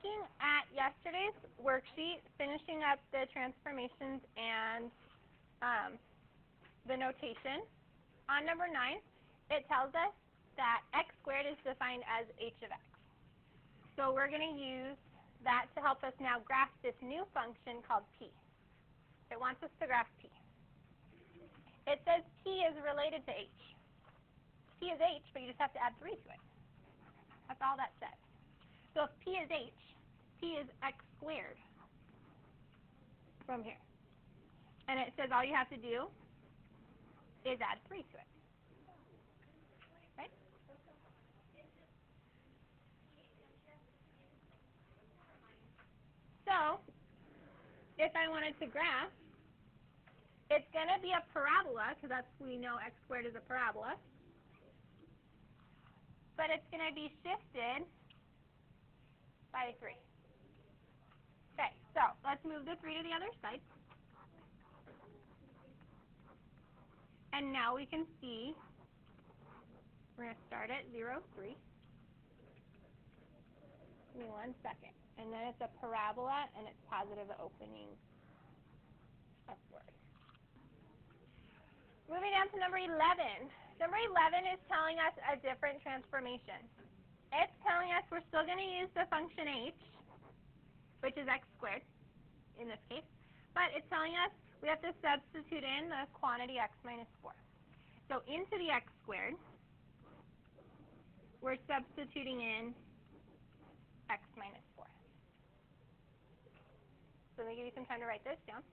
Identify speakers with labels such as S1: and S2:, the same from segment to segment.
S1: looking at yesterday's worksheet, finishing up the transformations and the notation, on number 9, it tells us that x squared is defined as h of x. So we're going to use that to help us now graph this new function called p. It wants us to graph p. It says p is related to h. P is h, but you just have to add 3 to it. That's all that says. So if p is h, p is x squared from here. And it says all you have to do is add 3 to it. Right? So if I wanted to graph, it's going to be a parabola, because we know x squared is a parabola. But it's going to be shifted by 3. Okay, so let's move the 3 to the other side. And now we can see, we're going to start at 0, 3. Give me 1 second. And then it's a parabola, and it's positive opening upward. Moving down to number 11. Number 11 is telling us a different transformation. It's telling us we're still going to use the function h, which is x squared in this case, but it's telling us we have to substitute in the quantity x minus 4. So into the x squared, we're substituting in x minus 4. So let me give you some time to write this down.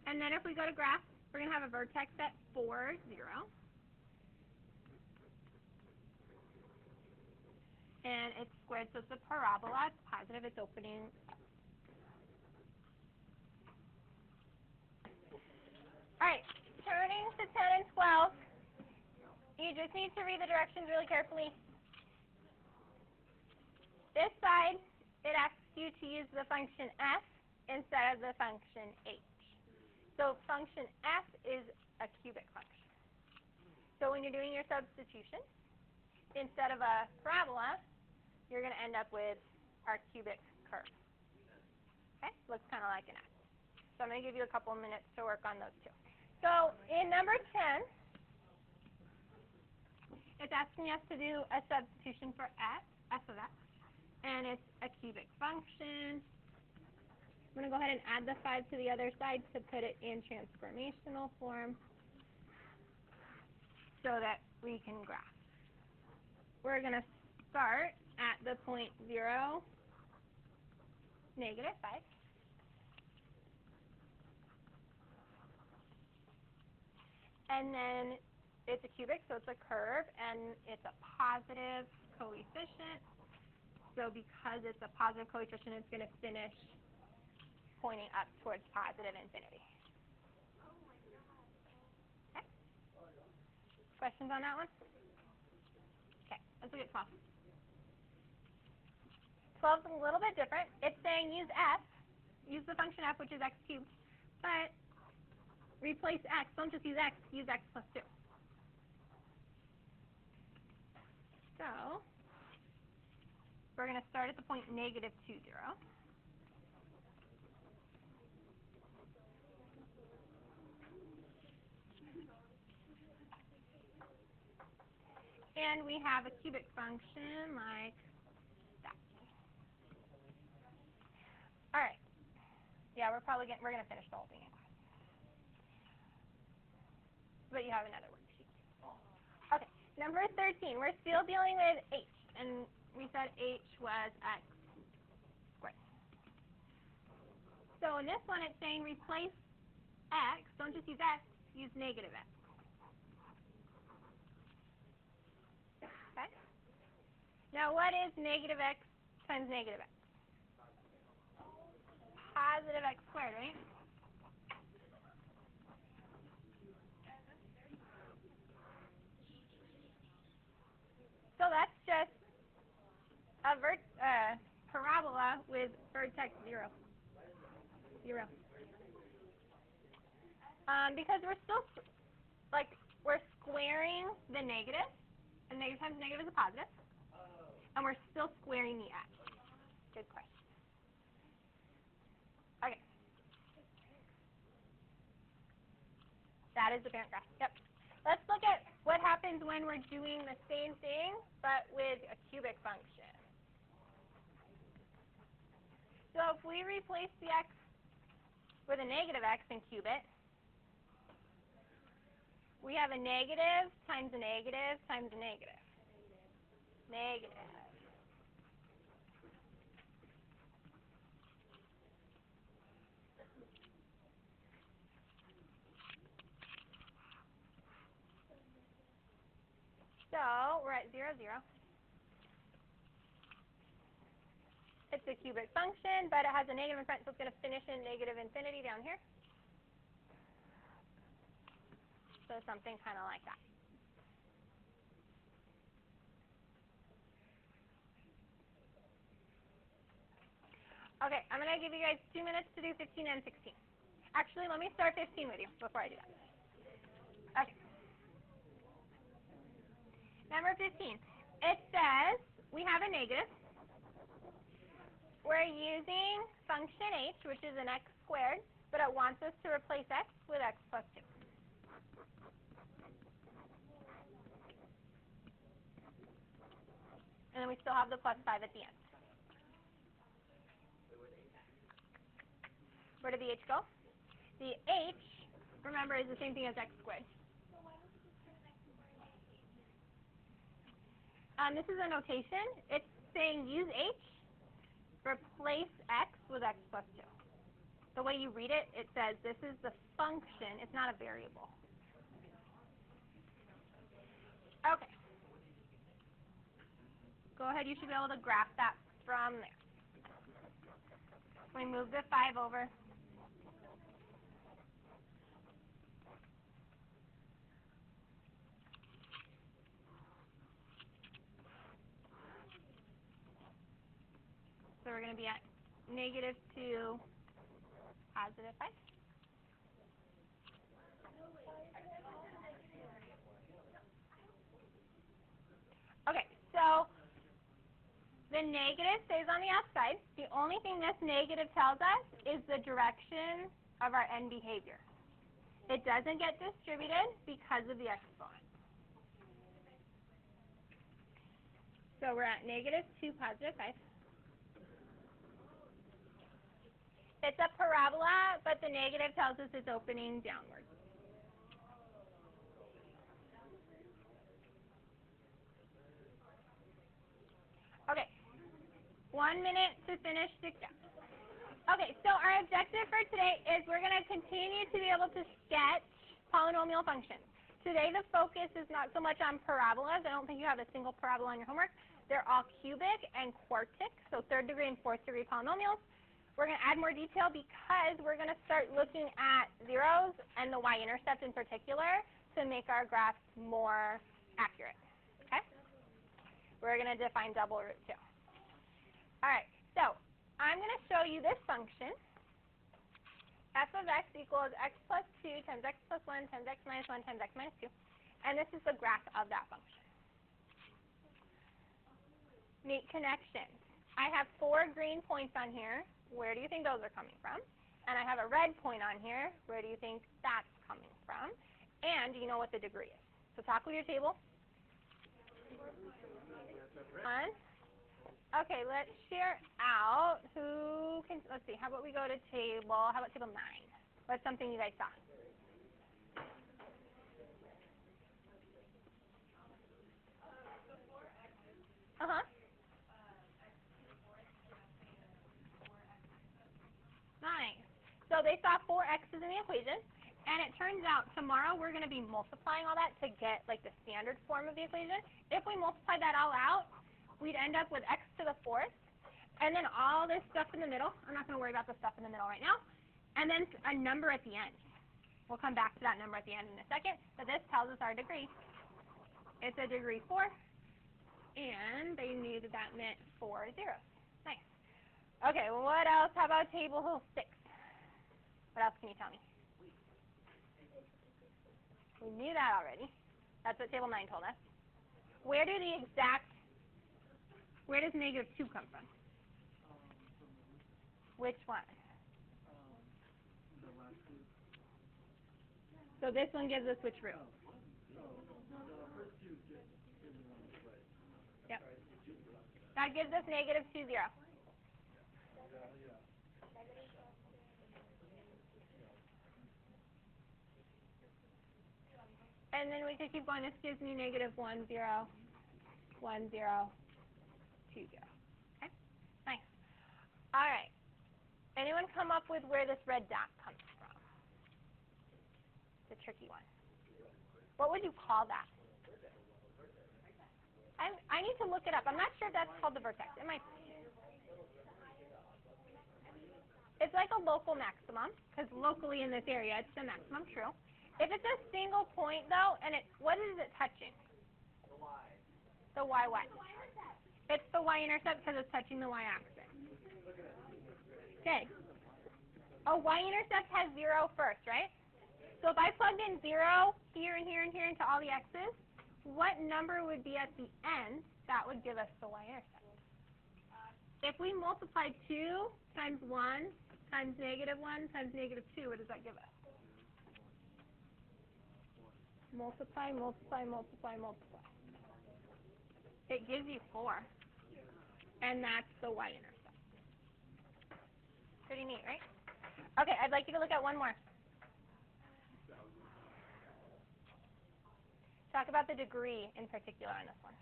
S1: And then if we go to graph, we're going to have a vertex at 4, 0. And it's squared, so it's a parabola. It's positive. It's opening up. All right, turning to 10 and 12. You just need to read the directions really carefully. This side, it asks you to use the function f instead of the function h. So function f is a cubic function. So when you're doing your substitution, instead of a parabola, you're going to end up with our cubic curve. Okay? Looks kind of like an F. So I'm going to give you a couple of minutes to work on those two. So in number 10, it's asking us to do a substitution for f of x, and it's a cubic function. I'm going to go ahead and add the 5 to the other side to put it in transformational form so that we can graph. We're going to start at the point 0, negative 5. And then it's a cubic, so it's a curve, and it's a positive coefficient. So because it's a positive coefficient, it's going to finish pointing up towards positive infinity. Okay. Questions on that one? Okay, let's look at 12. 12 is a little bit different. It's saying use f, use the function f, which is x cubed, but replace x. Don't just use x plus 2. So we're going to start at the point negative 2, 0. And we have a cubic function like that. All right. Yeah, we're going to finish the whole thing in class. But you have another worksheet. Okay, number 13. We're still dealing with h, and we said h was x squared. So in this one, it's saying replace x. Don't just use x. Use negative x. Okay. Now, what is negative x times negative x? Positive x squared, right? So that's just a parabola with vertex 0. 0. Because we're still, we're squaring the negative, and negative times negative is a positive, and we're still squaring the x. Good question. Okay. That is the parent graph. Yep. Let's look at what happens when we're doing the same thing, but with a cubic function. So if we replace the x with a negative x and cube it, we have a negative times a negative times a negative. Negative. So we're at 0, 0. It's a cubic function, but it has a negative in front, so it's going to finish in negative infinity down here. So something kind of like that. Okay, I'm going to give you guys 2 minutes to do 15 and 16. Actually, let me start 15 with you before I do that. Okay. Number 15. It says we have a negative. We're using function h, which is an x squared, but it wants us to replace x with x plus 2. And then we still have the plus 5 at the end. Where did the h go? The h, remember, is the same thing as x squared. This is a notation. It's saying use h, replace x with x plus 2. The way you read it, it says this is the function. It's not a variable. Okay. Go ahead. You should be able to graph that from there. We move the 5 over. So we're going to be at negative 2, positive 5. Okay, so the negative stays on the outside. The only thing this negative tells us is the direction of our end behavior. It doesn't get distributed because of the exponent. So we're at negative 2, positive 5. It's a parabola, but the negative tells us it's opening downward. Okay, 1 minute to finish 6 steps. Okay, so our objective for today is we're going to continue to be able to sketch polynomial functions. Today the focus is not so much on parabolas. I don't think you have a single parabola on your homework. They're all cubic and quartic, so 3rd degree and 4th degree polynomials. We're going to add more detail because we're going to start looking at zeros and the Y-intercept in particular to make our graphs more accurate. Okay? We're going to define double root too. All right, so I'm going to show you this function. F of x equals x plus 2 times x plus 1 times x minus 1 times x minus 2. And this is the graph of that function. Neat connection. I have 4 green points on here. Where do you think those are coming from? And I have a red point on here. Where do you think that's coming from? And do you know what the degree is? So talk with your table. 1. Okay, let's share out. Who can, let's see, how about we go to table, how about table 9? What's something you guys saw? Uh-huh. Nice. So they saw 4 x's in the equation, and it turns out tomorrow we're going to be multiplying all that to get like the standard form of the equation. If we multiply that all out, we'd end up with x to the 4th, and then all this stuff in the middle. I'm not going to worry about the stuff in the middle right now. And then a number at the end. We'll come back to that number at the end in a second, but this tells us our degree. It's a degree 4. And they knew that that meant 4 zeros. Nice. Okay, what else? How about table 6? What else can you tell me? We knew that already. That's what table 9 told us. Where does negative 2 come from? Which one? So this one gives us which root? Yep. That gives us negative 2, 0. And then we could keep going. This gives me negative 1, 0, 1, 0, 2, 0. Okay? Nice. All right. Anyone come up with where this red dot comes from? The tricky one. What would you call that? I need to look it up. I'm not sure if that's called the vertex. It might be. It's like a local maximum, because locally in this area, it's the maximum, true. If it's a single point, though, and what is it touching? The Y. The Y what? It's the Y-intercept because it's touching the Y-axis. Okay. A Y-intercept has 0 first, right? So if I plugged in 0 here and here and here into all the x's, what number would be at the end that would give us the Y-intercept? If we multiply 2 times 1 times negative 1 times negative 2, what does that give us? Multiply, multiply, multiply, multiply. It gives you 4. And that's the Y-intercept. Pretty neat, right? Okay, I'd like you to look at one more. Talk about the degree in particular on this one.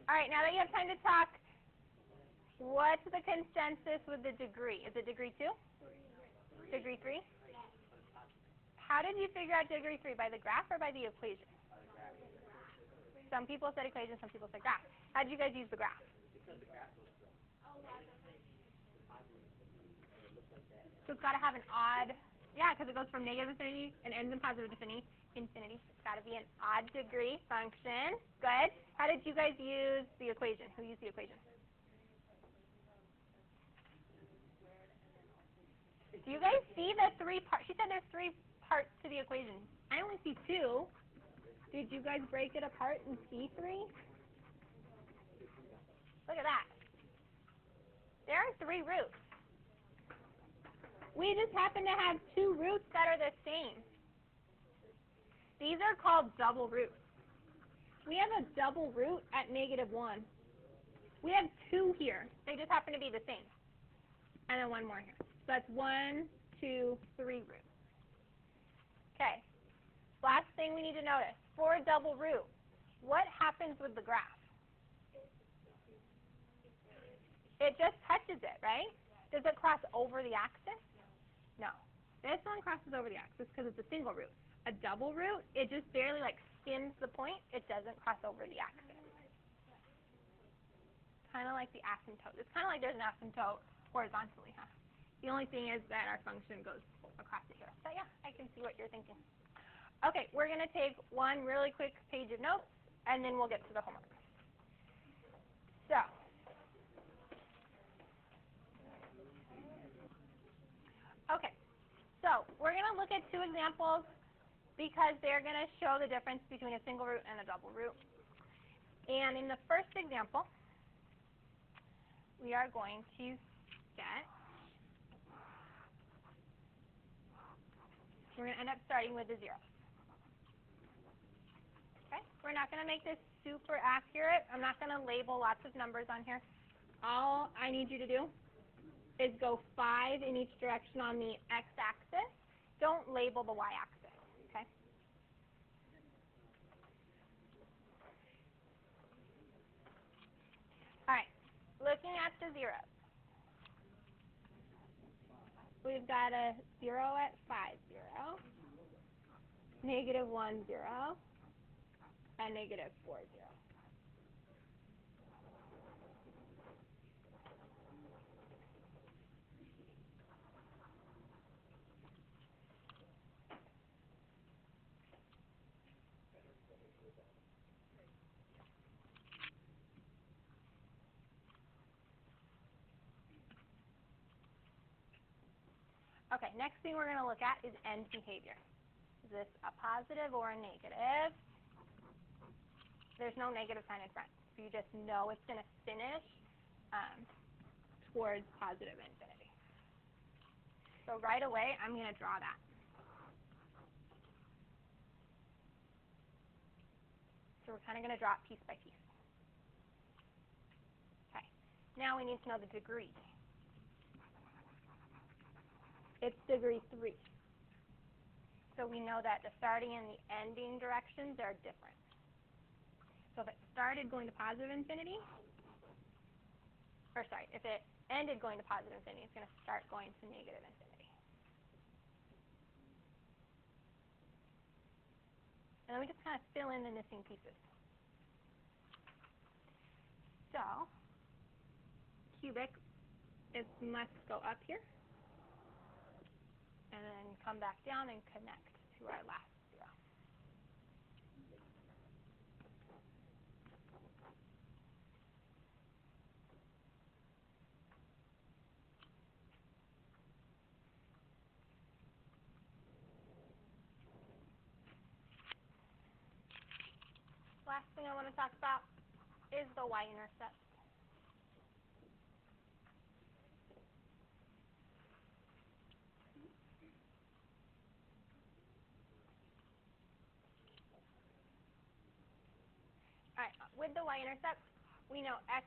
S1: All right, now that you have time to talk, what's the consensus with the degree? Is it degree 2? Degree 3? How did you figure out degree 3? By the graph or by the equation? Some people said equation, some people said graph. How did you guys use the graph? So it's got to have an odd, yeah, because it goes from negative infinity and ends in positive infinity. It's got to be an odd degree function. Good. How did you guys use the equation? Who used the equation? Do you guys see the 3 parts? She said there's 3 parts to the equation. I only see 2. Did you guys break it apart and see 3? Look at that. There are 3 roots. We just happen to have 2 roots that are the same. These are called double roots. We have a double root at negative 1. We have 2 here. They just happen to be the same. And then 1 more here. So that's 1, 2, 3 roots. Okay. Last thing we need to notice. For a double root, what happens with the graph? It just touches it, right? Does it cross over the axis? No. This one crosses over the axis because it's a single root. A double root, it just barely like skims the point. It doesn't cross over the axis. Kind of like the asymptote. It's kind of like there's an asymptote horizontally, huh? The only thing is that our function goes across it here. So yeah, I can see what you're thinking. Okay, we're going to take one really quick page of notes, and then we'll get to the homework. So, okay, so we're going to look at 2 examples because they're going to show the difference between a single root and a double root. And in the first example, we are going to sketch. We're going to end up starting with the 0. Okay, we're not going to make this super accurate. I'm not going to label lots of numbers on here. All I need you to do is go 5 in each direction on the x-axis. Don't label the y-axis, okay? All right, looking at the zeros. We've got a 0 at 5, 0, negative 1, 0, and negative 4, 0. Okay, next thing we're going to look at is end behavior. Is this a positive or a negative? There's no negative sign in front, so you just know it's going to finish towards positive infinity. So right away, I'm going to draw that. So we're kind of going to draw it piece by piece. Okay, now we need to know the degree. It's degree 3. So we know that the starting and the ending directions are different. So if it started going to positive infinity, or sorry, if it ended going to positive infinity, it's going to start going to negative infinity. And then we just kind of fill in the missing pieces. So cubic, it must go up here, and then come back down and connect to our last zero. Last thing I want to talk about is the Y-intercept. All right, with the Y-intercept, we know x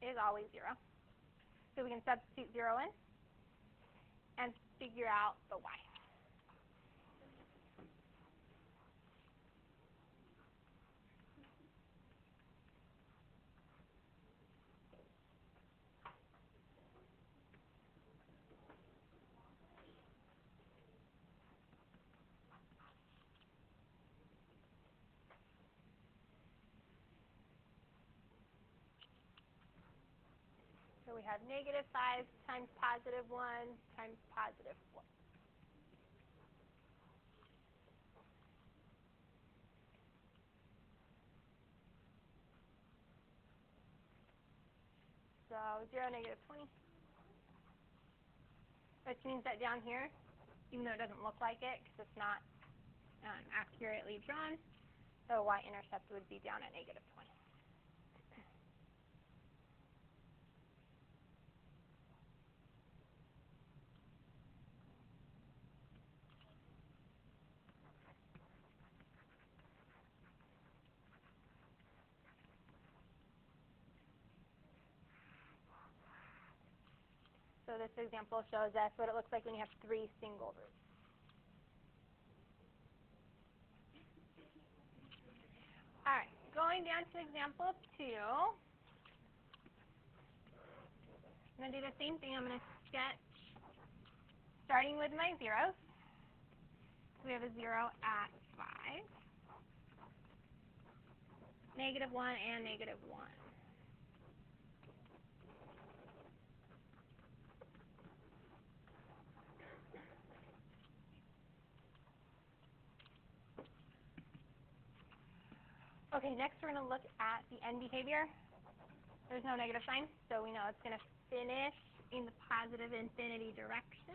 S1: is always 0. So we can substitute 0 in and figure out the y. So we have negative 5 times positive 1 times positive 4. So 0, negative 20. Which means that down here, even though it doesn't look like it because it's not accurately drawn, the Y-intercept would be down at negative 20. So this example shows us what it looks like when you have 3 single roots. All right, going down to example 2. I'm going to do the same thing. I'm going to sketch, starting with my zeros. So we have a 0 at 5, negative 1, and negative 1. Okay, next we're going to look at the end behavior. There's no negative sign, so we know it's going to finish in the positive infinity direction.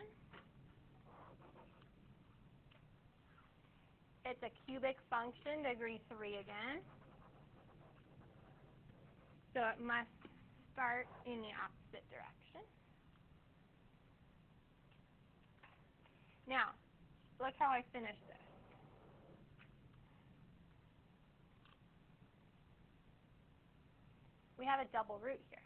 S1: It's a cubic function, degree 3 again. So it must start in the opposite direction. Now, look how I finished this. We have a double root here.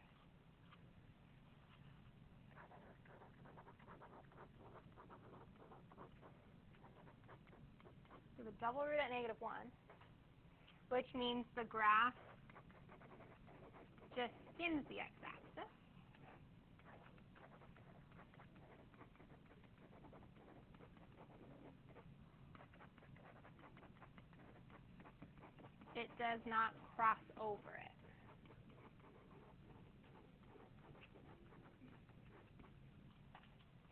S1: We have a double root at negative 1, which means the graph just skims the x-axis. It does not cross over it.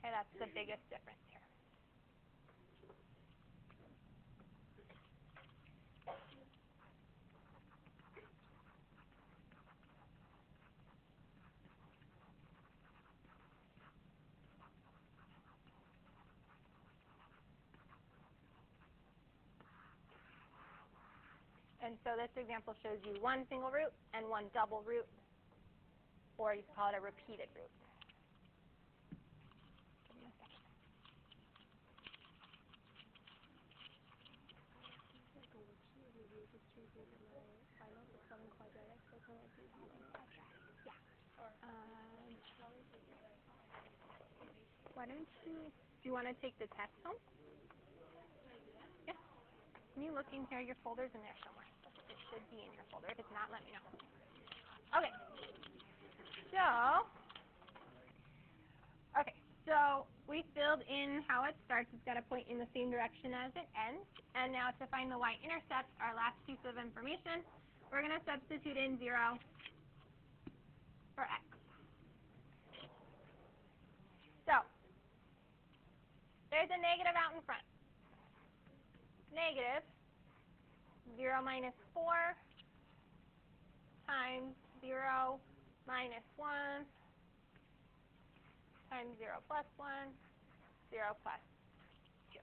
S1: Okay, that's the biggest difference here. And so this example shows you one single root and one double root, or you can call it a repeated root. Give me a second. Yeah. Why don't do you want to take the test home? Yeah. Can you look in here? Your folder's in there somewhere. It should be in your folder. If it's not, let me know. Okay. So we filled in how it starts. It's got to point in the same direction as it ends. And now to find the y-intercept, our last piece of information, we're going to substitute in 0 for x. So there's a negative out in front. Negative 0 minus 4 times 0 minus 1 times 0 plus 1, 0 plus 2.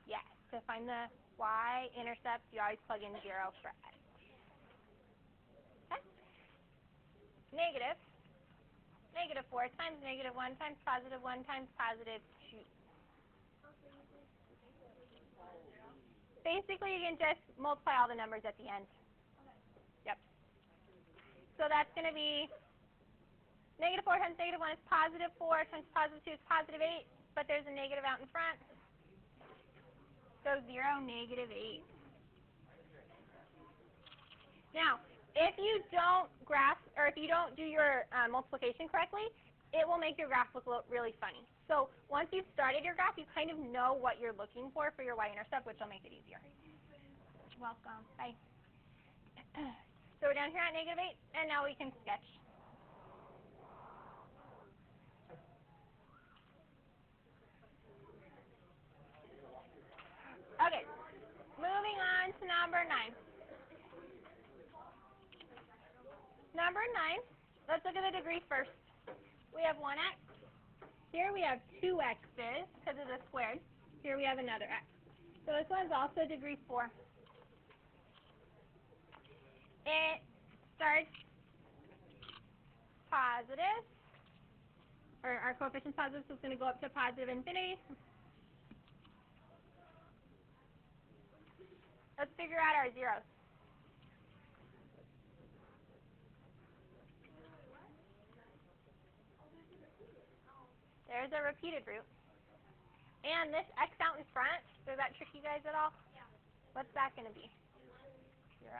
S1: Yes, to find the y-intercept, you always plug in 0 for x. Okay? Negative 4 times negative 1 times positive 1 times positive 2. Basically, you can just multiply all the numbers at the end. Yep. So that's going to be negative 4 times negative 1 is positive 4 times positive 2 is positive 8, but there's a negative out in front. So 0, negative 8. Now, if you don't graph, or if you don't do your multiplication correctly, it will make your graph look really funny. So once you've started your graph, you kind of know what you're looking for your y-intercept, which will make it easier. You're welcome. Bye. So we're down here at negative 8, and now we can sketch. Okay, moving on to number 9. Number 9, let's look at the degree first. We have 1x. Here we have 2 x's because of the squared. Here we have another x. So this one's also degree 4. It starts positive, or our coefficient's positive, so it's going to go up to positive infinity. Let's figure out our zeros. There's a repeated root. And this x out in front, does that trick you guys at all? Yeah. What's that going to be? 0.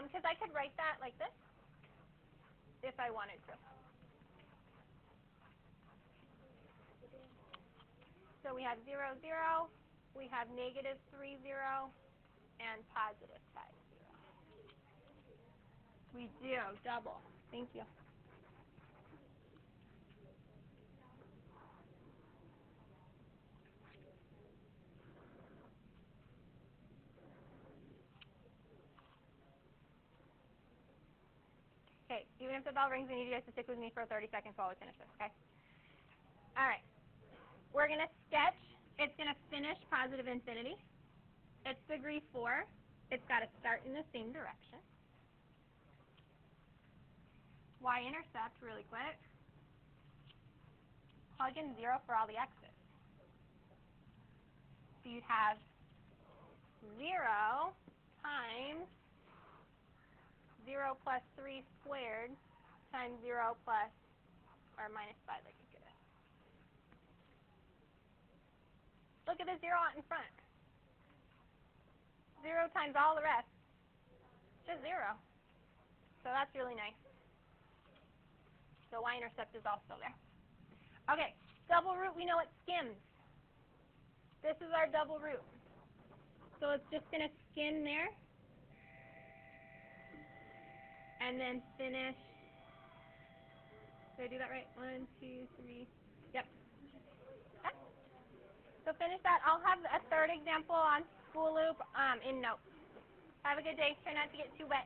S1: Because I could write that like this if I wanted to. So we have 0, 0. We have negative 3, 0. And positive 5, 0. We do. Double. Thank you. Okay, even if the bell rings, I need you guys to stick with me for 30 seconds while we finish this, okay? All right. We're going to sketch. It's going to finish positive infinity. It's degree 4. It's got to start in the same direction. Y-intercept, really quick. Plug in 0 for all the x's. So you'd have 0 times 0 plus 3 squared times 0 plus, or minus 5, I could get it. Look at the 0 out in front. 0 times all the rest. Just 0. So that's really nice. So y-intercept is also there. Okay, double root, we know it skims. This is our double root. So it's just going to skim there. And then finish. Did I do that right? 1, 2, 3. Yep. Okay. So finish that. I'll have a third example on School Loop in notes. Have a good day. Try not to get too wet.